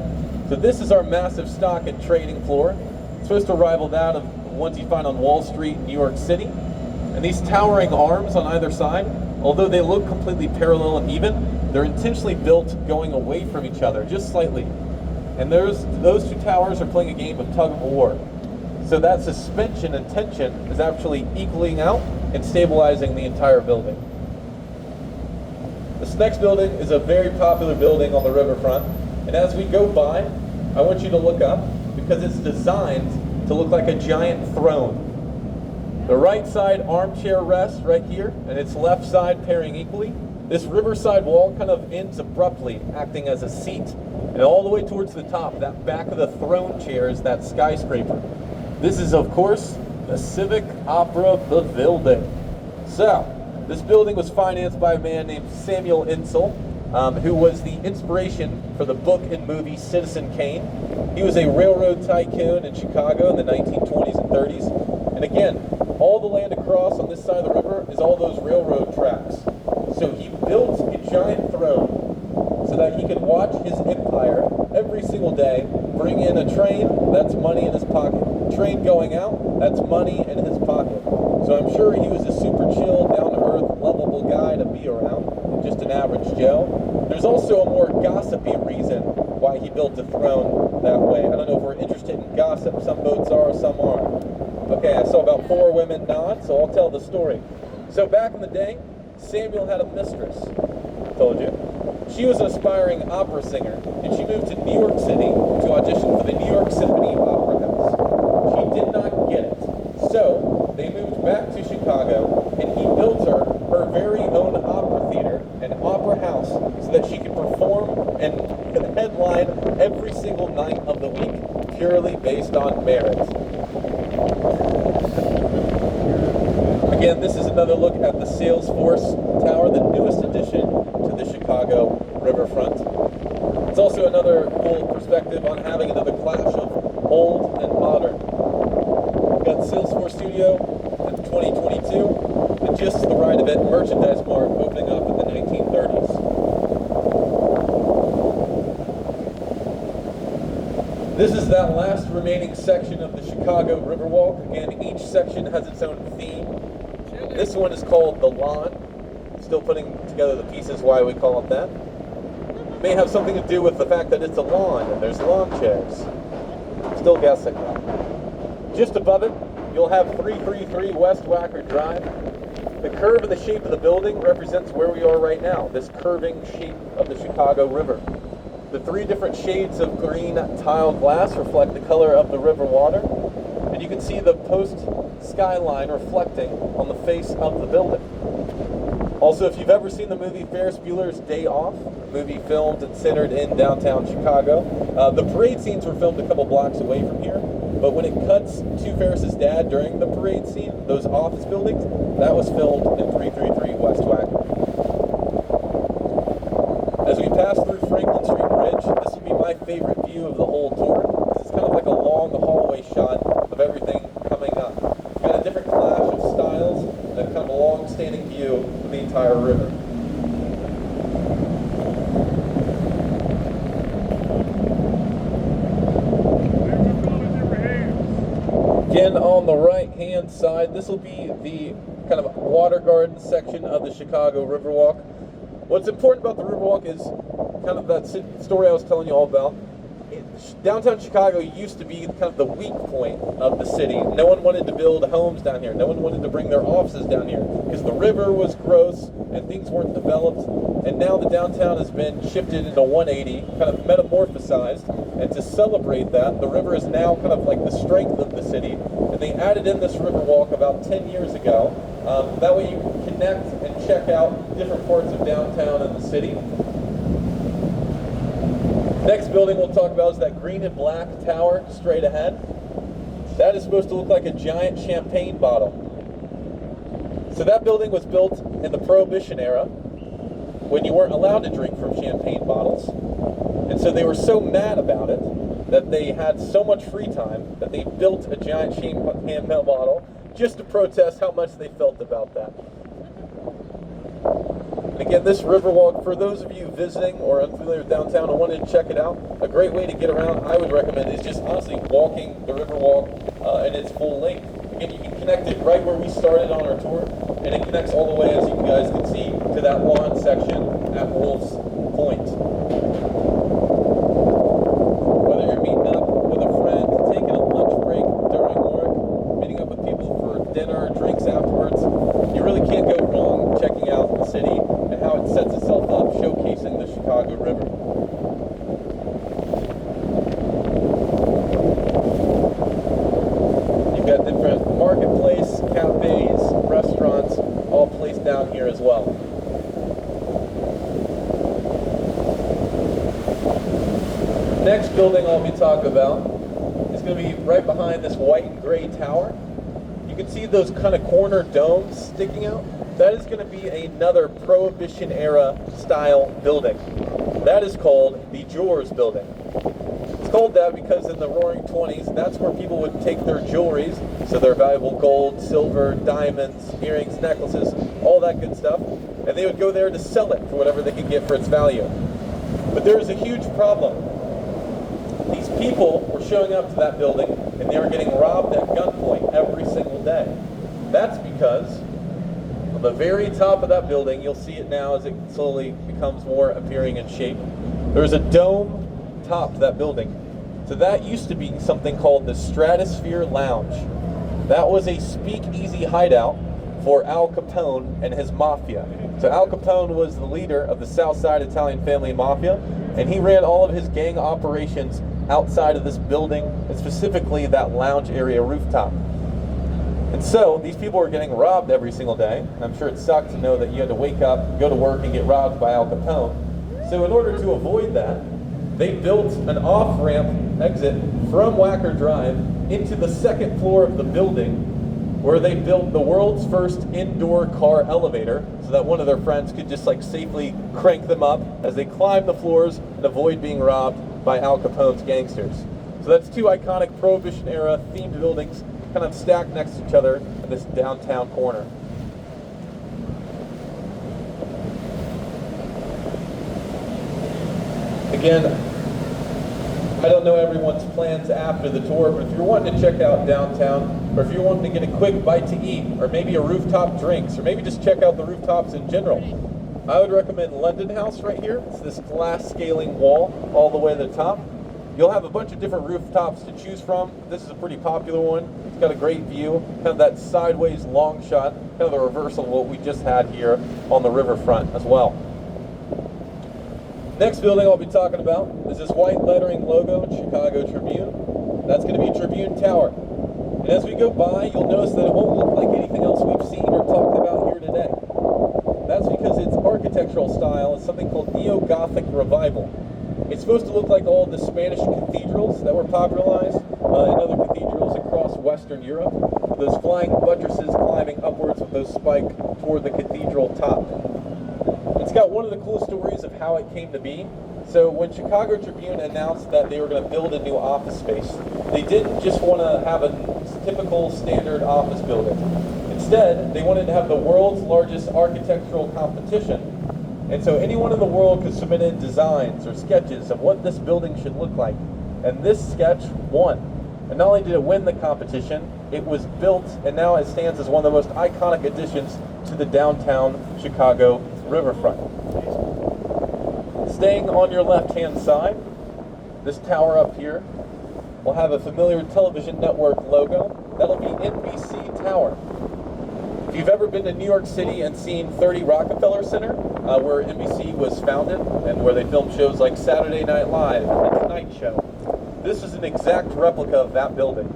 So this is our massive stock and trading floor. It's supposed to rival that of ones you find on Wall Street in New York City. And these towering arms on either side, although they look completely parallel and even, they're intentionally built going away from each other, just slightly. And those two towers are playing a game of tug of war. So that suspension and tension is actually equaling out and stabilizing the entire building. This next building is a very popular building on the riverfront. And as we go by, I want you to look up because it's designed to look like a giant throne. The right side armchair rests right here, and its left side pairing equally. This riverside wall kind of ends abruptly, acting as a seat. And all the way towards the top, that back of the throne chair is that skyscraper. This is, of course, the Civic Opera Pavilion. So, this building was financed by a man named Samuel Insull, who was the inspiration for the book and movie Citizen Kane. He was a railroad tycoon in Chicago in the 1920s and 30s. And again, all the land across on this side of the river is all those railroad tracks. So he built a giant throne so that he could watch his empire every single day, bring in a train, that's money in his pocket. Train going out, that's money in his pocket. So I'm sure he was a super chill, down-to-earth, lovable guy to be around, just an average Joe. There's also a more gossipy reason why he built a throne that way. I don't know if we're interested in gossip. Some boats are, some aren't. Okay, I saw about 4 women nod, so I'll tell the story. So back in the day, Samuel had a mistress, told you. She was an aspiring opera singer, and she moved to New York City to audition for the New York Symphony Opera House. She did not get it. So they moved back to Chicago, and he built her very own opera theater, an opera house, so that she could perform and headline every single night of the week, purely based on merit. Again, this is another look at the Salesforce Tower, the newest addition to the Chicago riverfront. It's also another cool perspective on having another clash of old and modern. We've got Salesforce Studio in 2022, and just to the right of it, Merchandise Mart opening up in the 1930s. This is that last remaining section of the Chicago Riverwalk. Again, each section has its own theme. This one is called The Lawn. Still putting together the pieces why we call it that. It may have something to do with the fact that it's a lawn and there's lawn chairs. Still guessing. Just above it, you'll have 333 West Wacker Drive. The curve and the shape of the building represents where we are right now, this curving shape of the Chicago River. The 3 different shades of green tile glass reflect the color of the river water, and you can see the post skyline reflecting on the face of the building. Also, if you've ever seen the movie Ferris Bueller's Day Off, a movie filmed and centered in downtown Chicago, the parade scenes were filmed a couple blocks away from here, but when it cuts to Ferris's dad during the parade scene, those office buildings, that was filmed in 333 West Wacker. As we pass through Franklin Street Bridge, this will be my favorite view of the whole tour. It's kind of like a long hallway shot of everything coming up. You've got a different clash of styles and a kind of a long-standing view of the entire river. Again, on the right-hand side, this will be the kind of water garden section of the Chicago Riverwalk. What's important about the Riverwalk is kind of that story I was telling you all about. downtown Chicago used to be kind of the weak point of the city. No one wanted to build homes down here. No one wanted to bring their offices down here because the river was gross and things weren't developed. And now the downtown has been shifted into 180, kind of metamorphosized. And to celebrate that, the river is now kind of like the strength of the city. And they added in this river walk about 10 years ago. That way you can connect and check out different parts of downtown and the city. Next building we'll talk about is that green and black tower straight ahead. That is supposed to look like a giant champagne bottle. So that building was built in the Prohibition era when you weren't allowed to drink from champagne bottles. And so they were so mad about it that they had so much free time that they built a giant champagne bottle just to protest how much they felt about that. Again, this Riverwalk, for those of you visiting or unfamiliar with downtown and wanting to check it out, a great way to get around, I would recommend, is just honestly walking the Riverwalk in its full length. Again, you can connect it right where we started on our tour, and it connects all the way, as you guys can see, to that lawn section at Wolf's Point. Whether you're meeting up with a friend, taking a lunch break during work, meeting up with people for dinner or drinks afterwards, you really can't go wrong checking out the city and how it sets itself up, showcasing the Chicago River. You've got different marketplace, cafes, restaurants, all placed down here as well. Next building I'll be talking about is going to be right behind this white and gray tower. You can see those kind of corner domes sticking out. That is going to be another Prohibition era style building. That is called the Jewelers Building. It's called that because in the Roaring 20s, that's where people would take their jewelries, so their valuable gold, silver, diamonds, earrings, necklaces, all that good stuff, and they would go there to sell it for whatever they could get for its value. But there is a huge problem. These people were showing up to that building and they were getting robbed at gunpoint every single day. That's because on the very top of that building, you'll see it now as it slowly becomes more appearing in shape, there's a dome top to that building. So that used to be something called the Stratosphere Lounge. That was a speakeasy hideout for Al Capone and his mafia. So Al Capone was the leader of the South Side Italian family mafia, and he ran all of his gang operations outside of this building, and specifically that lounge area rooftop. And so these people were getting robbed every single day, and I'm sure it sucked to know that you had to wake up, go to work, and get robbed by Al Capone. So in order to avoid that, they built an off-ramp exit from Wacker Drive into the second floor of the building, where they built the world's first indoor car elevator so that one of their friends could just like safely crank them up as they climbed the floors and avoid being robbed by Al Capone's gangsters. So that's two iconic Prohibition era themed buildings kind of stacked next to each other in this downtown corner. Again, I don't know everyone's plans after the tour, but if you're wanting to check out downtown, or if you're wanting to get a quick bite to eat, or maybe a rooftop drinks, or maybe just check out the rooftops in general, I would recommend London House right here. It's this glass scaling wall all the way to the top. You'll have a bunch of different rooftops to choose from. This is a pretty popular one. It's got a great view, kind of that sideways long shot, kind of the reverse of what we just had here on the riverfront as well. Next building I'll be talking about is this white lettering logo, Chicago Tribune. That's going to be Tribune Tower. And as we go by, you'll notice that it won't look like anything else we've seen or talked about here today. That's because its architectural style is something called Neo-Gothic Revival. It's supposed to look like all the Spanish cathedrals that were popularized in other cathedrals across Western Europe, with those flying buttresses climbing upwards with those spikes toward the cathedral top. It's got one of the coolest stories of how it came to be. So when Chicago Tribune announced that they were going to build a new office space, they didn't just want to have a typical standard office building. Instead, they wanted to have the world's largest architectural competition. And so anyone in the world could submit in designs or sketches of what this building should look like. And this sketch won. And not only did it win the competition, it was built, and now it stands as one of the most iconic additions to the downtown Chicago riverfront. Staying on your left-hand side, This tower up here will have a familiar television network logo. That'll be NBC Tower. If you've ever been to New York City and seen 30 Rockefeller Center, where NBC was founded and where they filmed shows like Saturday Night Live and The Tonight Show, this is an exact replica of that building.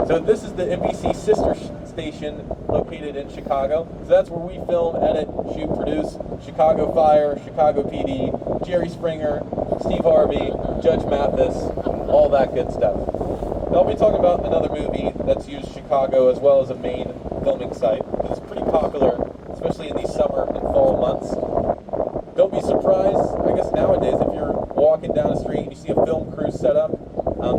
So this is the NBC sister station located in Chicago. So that's where we film, edit, shoot, produce Chicago Fire, Chicago PD, Jerry Springer, Steve Harvey, Judge Mathis, all that good stuff. I'll be talking about another movie that's used Chicago as well as a main filming site. It's pretty popular, especially in these summer and fall months. Don't be surprised, I guess nowadays, if you're walking down the street and you see a film crew set up.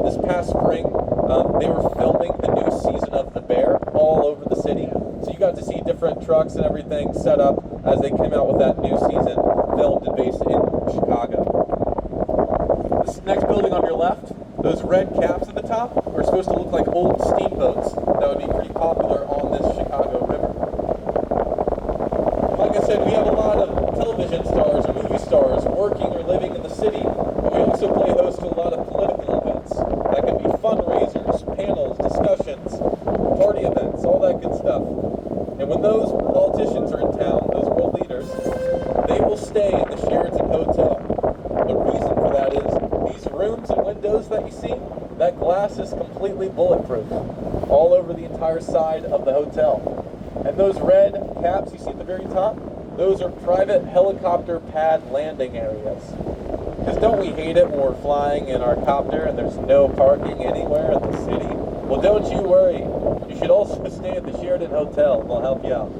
This past spring, they were filming the new season of The Bear all over the city. So you got to see different trucks and everything set up as they came out with that new season, filmed and based in Chicago. This next building on your left, those red caps at the top are supposed to look like old steamboats that would be pretty popular on this Chicago river. Like I said, we have a lot of television stars or movie stars working or living in the city, but we also play host to a lot of political events. That could be fundraisers, panels, discussions, party events, all that good stuff. And when those politicians are in town, those world leaders, they will stay in the Sheraton Hotel. The reason for that is these rooms and windows that you see, that glass is completely bulletproof all over the entire side of the hotel. And those red caps you see at the very top, those are private helicopter pad landing areas. Because don't we hate it when we're flying in our copter and there's no parking anywhere in the city? Well, don't you worry. You should also stay at the Sheraton Hotel and they'll help you out.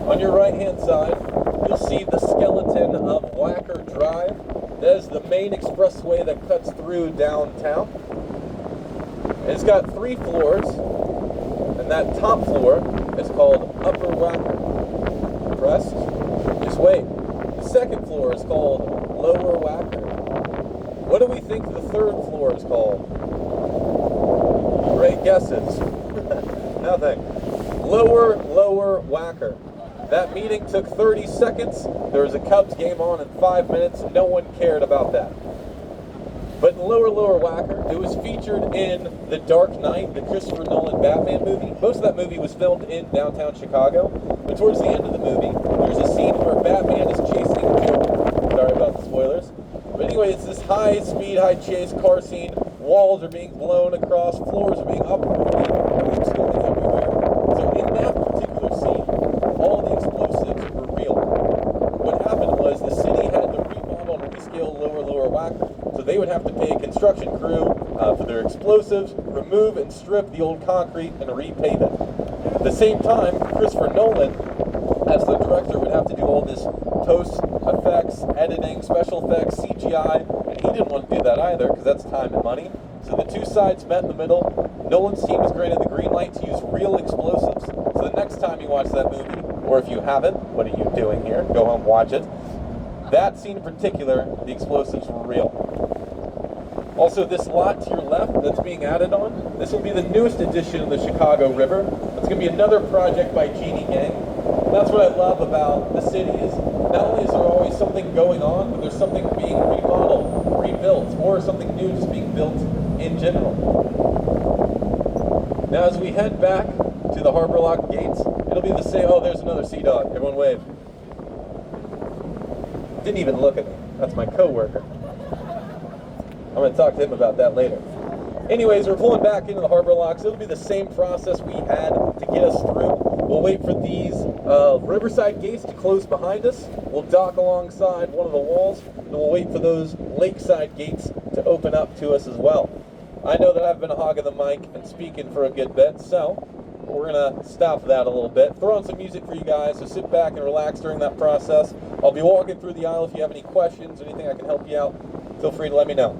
On your right-hand side, you'll see the skeleton of Wacker Drive. That is the main expressway that cuts through downtown. It's got 3 floors, and that top floor is called Upper Wacker. Impressed? Just wait. The second floor is called Lower Wacker. What do we think the third floor is called? Great guesses. Nothing. Lower Wacker. That meeting took 30 seconds. There was a Cubs game on in 5 minutes. No one cared about that. But in Lower Wacker, it was featured in The Dark Knight, the Christopher Nolan Batman movie. Most of that movie was filmed in downtown Chicago. But towards the end of the movie, there's a scene where Batman is chasing a Joker. Sorry about the spoilers. But anyway, it's this high-speed, high-chase car scene. Walls are being blown across, floors are being uprooted, everything's going everywhere. So in that particular scene, all the explosives were real. What happened was the city had to remodel and rescale Lower Wacker. So they would have to pay a construction crew for their explosives, remove and strip the old concrete, and repave it. At the same time, Christopher Nolan, as the director, would have to do all this post effects, editing, special effects, CGI, and he didn't want to do that either because that's time and money. So the two sides met in the middle. Nolan's team was granted the green light to use real explosives. So the next time you watch that movie, or if you haven't, what are you doing here? Go home, watch it. That scene in particular, the explosives were real. Also, this lot to your left that's being added on, this will be the newest addition of the Chicago River. It's going to be another project by Genie Gang. That's what I love about the city is not only is there always something going on, but there's something being remodeled, rebuilt, or something new just being built in general. Now as we head back to the Harbor Lock gates, it'll be the same. Oh, there's another SEADOG. Everyone wave. Didn't even look at me. That's my co-worker. I'm going to talk to him about that later. Anyways, we're pulling back into the Harbor Locks. It'll be the same process we had to get us through. We'll wait for these riverside gates to close behind us. We'll dock alongside one of the walls, and we'll wait for those lakeside gates to open up to us as well. I know that I've been hogging the mic and speaking for a good bit, so we're going to stop that a little bit. Throw on some music for you guys, so sit back and relax during that process. I'll be walking through the aisle. If you have any questions, anything I can help you out, feel free to let me know.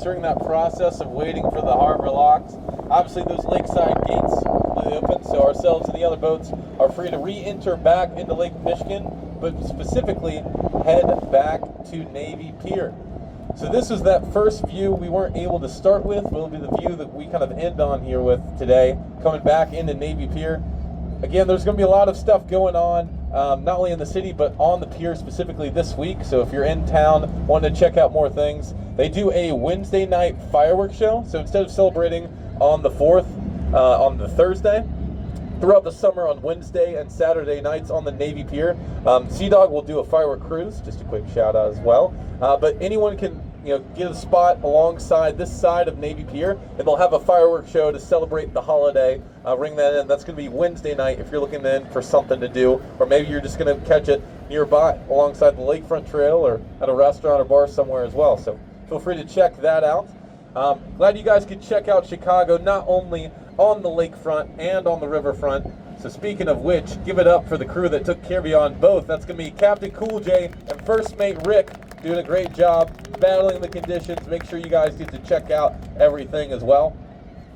during that process of waiting for the harbor locks. Obviously, those lakeside gates are completely open, so ourselves and the other boats are free to re-enter back into Lake Michigan, but specifically head back to Navy Pier. So this was that first view we weren't able to start with. Will be the view that we kind of end on here with today, coming back into Navy Pier. Again, there's going to be a lot of stuff going on, not only in the city, but on the pier specifically this week. So if you're in town, wanting to check out more things, they do a Wednesday night fireworks show. So instead of celebrating on the 4th, on the Thursday, throughout the summer on Wednesday and Saturday nights on the Navy Pier, SEADOG will do a firework cruise. Just a quick shout out as well. But anyone can get a spot alongside this side of Navy Pier, and they'll have a fireworks show to celebrate the holiday. Ring that in. That's going to be Wednesday night if you're looking in for something to do, or maybe you're just going to catch it nearby alongside the lakefront trail or at a restaurant or bar somewhere as well. So feel free to check that out. Glad you guys could check out Chicago, not only on the lakefront and on the riverfront. So speaking of which, give it up for the crew that took care of you on both. That's going to be Captain Cool J and First Mate Rick doing a great job battling the conditions. Make sure you guys get to check out everything as well.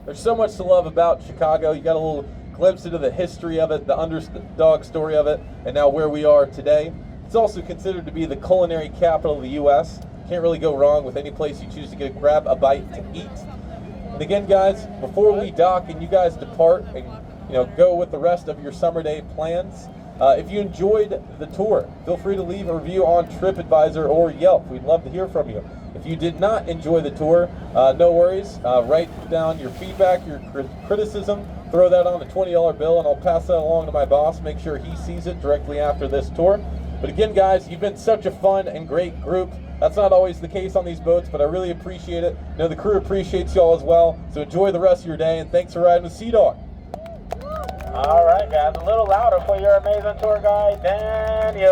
There's so much to love about Chicago. You got a little glimpse into the history of it, the underdog story of it, and now where we are today. It's also considered to be the culinary capital of the U.S. Can't really go wrong with any place you choose to grab a bite to eat. And again, guys, before we dock and you guys depart and go with the rest of your summer day plans, if you enjoyed the tour, feel free to leave a review on TripAdvisor or Yelp. We'd love to hear from you. If you did not enjoy the tour, no worries. Write down your feedback, your criticism, throw that on a $20 bill, and I'll pass that along to my boss. Make sure he sees it directly after this tour. But again, guys, you've been such a fun and great group. That's not always the case on these boats, but I really appreciate it. I know the crew appreciates y'all as well. So enjoy the rest of your day, and thanks for riding with SEADOG. All right, guys, a little louder for your amazing tour guide, Daniel.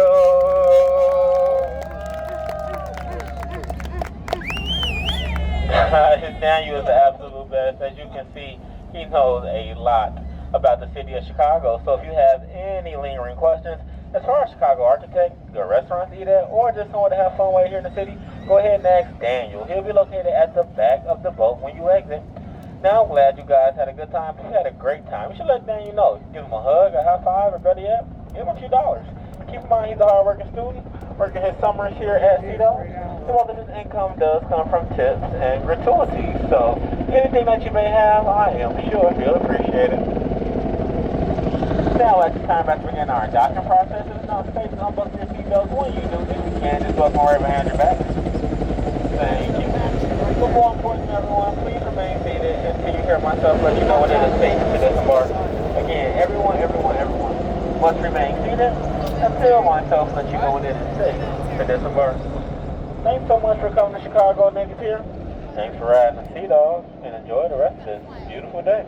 Daniel is the absolute best. As you can see, he knows a lot about the city of Chicago. So if you have any lingering questions as far as Chicago architect, good restaurants to eat at, or just somewhere to have fun while here in the city, go ahead and ask Daniel. He'll be located at the back of the boat when you exit. Now, I'm glad you guys had a good time. If you had a great time, you should let Daniel know. Give him a hug, a high five, or better yet, give him a few dollars. Keep in mind, he's a hard-working student, working his summers here at SEADOG. So most of his income does come from tips and gratuities. So anything that you may have, I am sure he'll appreciate it. Now, at this time, let's begin our docking process. There's no space to unbuckle your seatbelts. When you do this, you can just buckle right behind your back. Thank you. But more important, everyone, please remain seated until you hear myself let you know when it is safe to disembark. Again, everyone must remain seated until myself let you know when it is safe to disembark. Thanks so much for coming to Chicago Navy Pier. Thanks for riding the SEADOG, and enjoy the rest of this beautiful day.